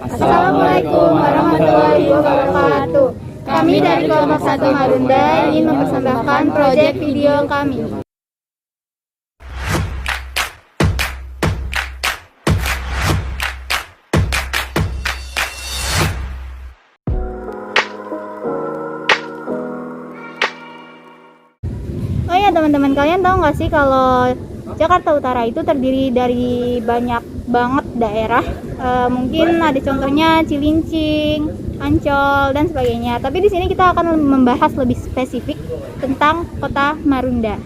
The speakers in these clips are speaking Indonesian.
Assalamualaikum warahmatullahi wabarakatuh. Kami dari kelompok 1 Marunda ingin mempersembahkan proyek video kami. Oh ya teman-teman, kalian tahu nggak sih kalau Jakarta Utara itu terdiri dari banyak banget daerah. Mungkin ada contohnya Cilincing, Ancol dan sebagainya. Tapi di sini kita akan membahas lebih spesifik tentang Kota Marunda.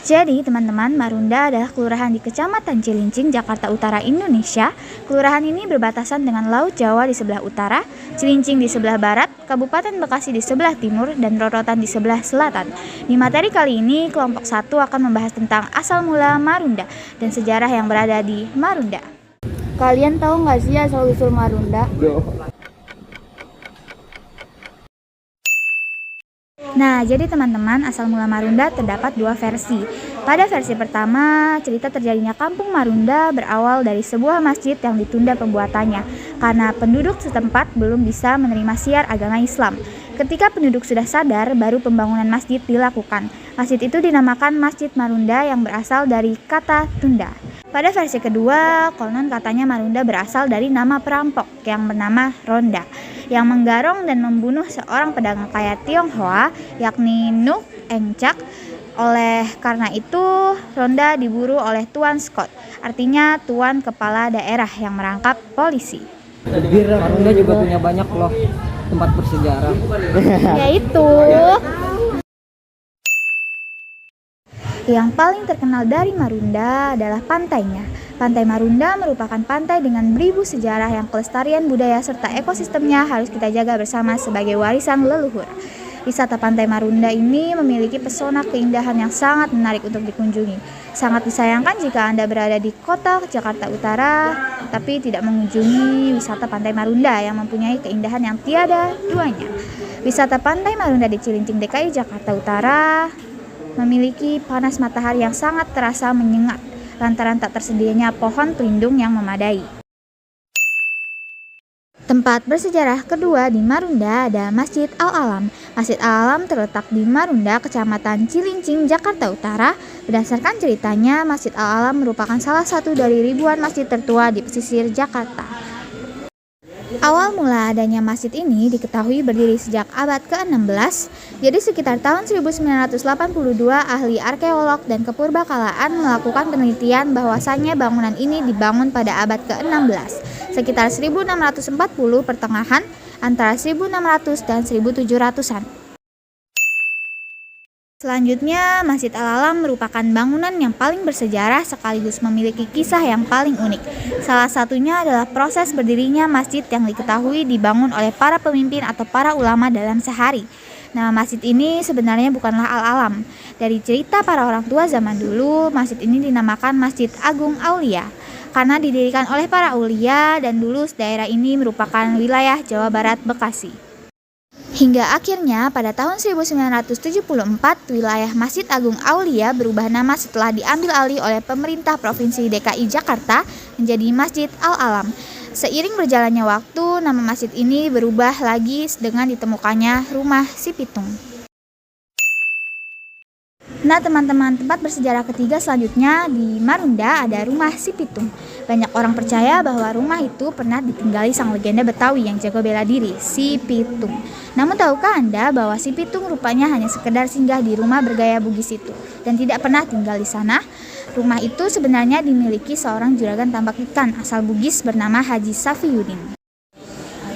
Jadi teman-teman, Marunda adalah kelurahan di Kecamatan Cilincing, Jakarta Utara, Indonesia. Kelurahan ini berbatasan dengan Laut Jawa di sebelah utara, Cilincing di sebelah barat, Kabupaten Bekasi di sebelah timur, dan Rorotan di sebelah selatan. Di materi kali ini, kelompok 1 akan membahas tentang asal mula Marunda dan sejarah yang berada di Marunda. Kalian tahu nggak sih asal-usul Marunda? Nah, jadi teman-teman, asal mula Marunda terdapat dua versi. Pada versi pertama, cerita terjadinya kampung Marunda berawal dari sebuah masjid yang ditunda pembuatannya karena penduduk setempat belum bisa menerima siar agama Islam. Ketika penduduk sudah sadar, baru pembangunan masjid dilakukan. Masjid itu dinamakan Masjid Marunda yang berasal dari kata tunda. Pada versi kedua, konon katanya Marunda berasal dari nama perampok yang bernama Ronda, yang menggarong dan membunuh seorang pedagang kaya Tionghoa, yakni Nuk Engcak. Oleh karena itu, Ronda diburu oleh Tuan Scott, artinya Tuan Kepala Daerah yang merangkap polisi. Marunda juga punya banyak loh tempat bersejarah. Yaitu yang paling terkenal dari Marunda adalah pantainya. Pantai Marunda merupakan pantai dengan beribu sejarah yang kelestarian budaya serta ekosistemnya harus kita jaga bersama sebagai warisan leluhur. Wisata Pantai Marunda ini memiliki pesona keindahan yang sangat menarik untuk dikunjungi. Sangat disayangkan jika Anda berada di kota Jakarta Utara, tapi tidak mengunjungi wisata Pantai Marunda yang mempunyai keindahan yang tiada duanya. Wisata Pantai Marunda di Cilincing, DKI Jakarta Utara memiliki panas matahari yang sangat terasa menyengat, lantaran tak tersedianya pohon pelindung yang memadai. Tempat bersejarah kedua di Marunda ada Masjid Al-Alam. Masjid Al-Alam terletak di Marunda, Kecamatan Cilincing, Jakarta Utara. Berdasarkan ceritanya, Masjid Al-Alam merupakan salah satu dari ribuan masjid tertua di pesisir Jakarta. Awal mula adanya masjid ini diketahui berdiri sejak abad ke-16. Jadi sekitar tahun 1982, ahli arkeolog dan kepurbakalaan melakukan penelitian bahwasannya bangunan ini dibangun pada abad ke-16. Sekitar 1640 pertengahan antara 1600 dan 1700-an. Selanjutnya, Masjid Al-Alam merupakan bangunan yang paling bersejarah sekaligus memiliki kisah yang paling unik. Salah satunya adalah proses berdirinya masjid yang diketahui dibangun oleh para pemimpin atau para ulama dalam sehari. Nama masjid ini sebenarnya bukanlah Al-Alam. Dari cerita para orang tua zaman dulu, masjid ini dinamakan Masjid Agung Aulia karena didirikan oleh para aulia dan dulu daerah ini merupakan wilayah Jawa Barat, Bekasi. Hingga akhirnya pada tahun 1974 wilayah Masjid Agung Aulia berubah nama setelah diambil alih oleh pemerintah Provinsi DKI Jakarta menjadi Masjid Al-Alam. Seiring berjalannya waktu, nama masjid ini berubah lagi dengan ditemukannya Rumah Si Pitung. Nah teman-teman, tempat bersejarah ketiga selanjutnya di Marunda ada Rumah Si Pitung. Banyak orang percaya bahwa rumah itu pernah ditinggali sang legenda Betawi yang jago bela diri, Si Pitung. Namun tahukah Anda bahwa Si Pitung rupanya hanya sekedar singgah di rumah bergaya Bugis itu dan tidak pernah tinggal di sana? Rumah itu sebenarnya dimiliki seorang juragan tambak ikan asal Bugis bernama Haji Safiyuddin.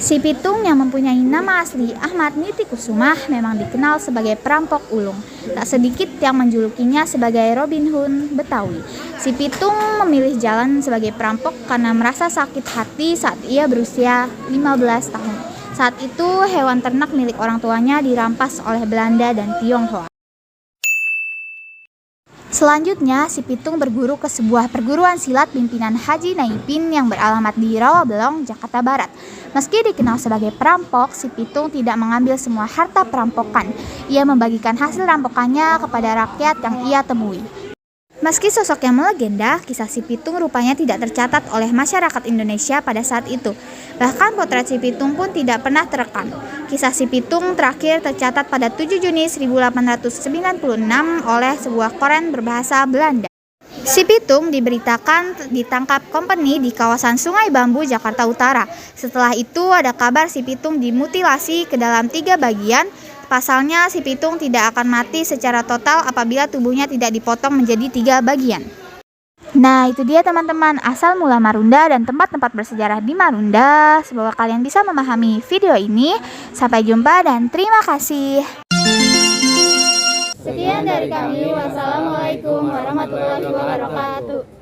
Si Pitung yang mempunyai nama asli Ahmad Nitikusumah memang dikenal sebagai perampok ulung. Tak sedikit yang menjulukinya sebagai Robin Hood Betawi. Si Pitung memilih jalan sebagai perampok karena merasa sakit hati saat ia berusia 15 tahun. Saat itu hewan ternak milik orang tuanya dirampas oleh Belanda dan Tionghoa. Selanjutnya, si Pitung berguru ke sebuah perguruan silat pimpinan Haji Naipin yang beralamat di Rawabelong, Jakarta Barat. Meski dikenal sebagai perampok, si Pitung tidak mengambil semua harta perampokan. Ia membagikan hasil rampokannya kepada rakyat yang ia temui. Meski sosok yang melegenda, kisah si Pitung rupanya tidak tercatat oleh masyarakat Indonesia pada saat itu. Bahkan potret si Pitung pun tidak pernah terekam. Kisah si Pitung terakhir tercatat pada 7 Juni 1896 oleh sebuah koran berbahasa Belanda. Si Pitung diberitakan ditangkap company di kawasan Sungai Bambu, Jakarta Utara. Setelah itu ada kabar si Pitung dimutilasi ke dalam 3 bagian. Pasalnya, si Pitung tidak akan mati secara total apabila tubuhnya tidak dipotong menjadi 3 bagian. Nah, itu dia teman-teman, asal mula Marunda dan tempat-tempat bersejarah di Marunda. Semoga kalian bisa memahami video ini. Sampai jumpa dan terima kasih. Sekian dari kami. Wassalamualaikum warahmatullahi wabarakatuh.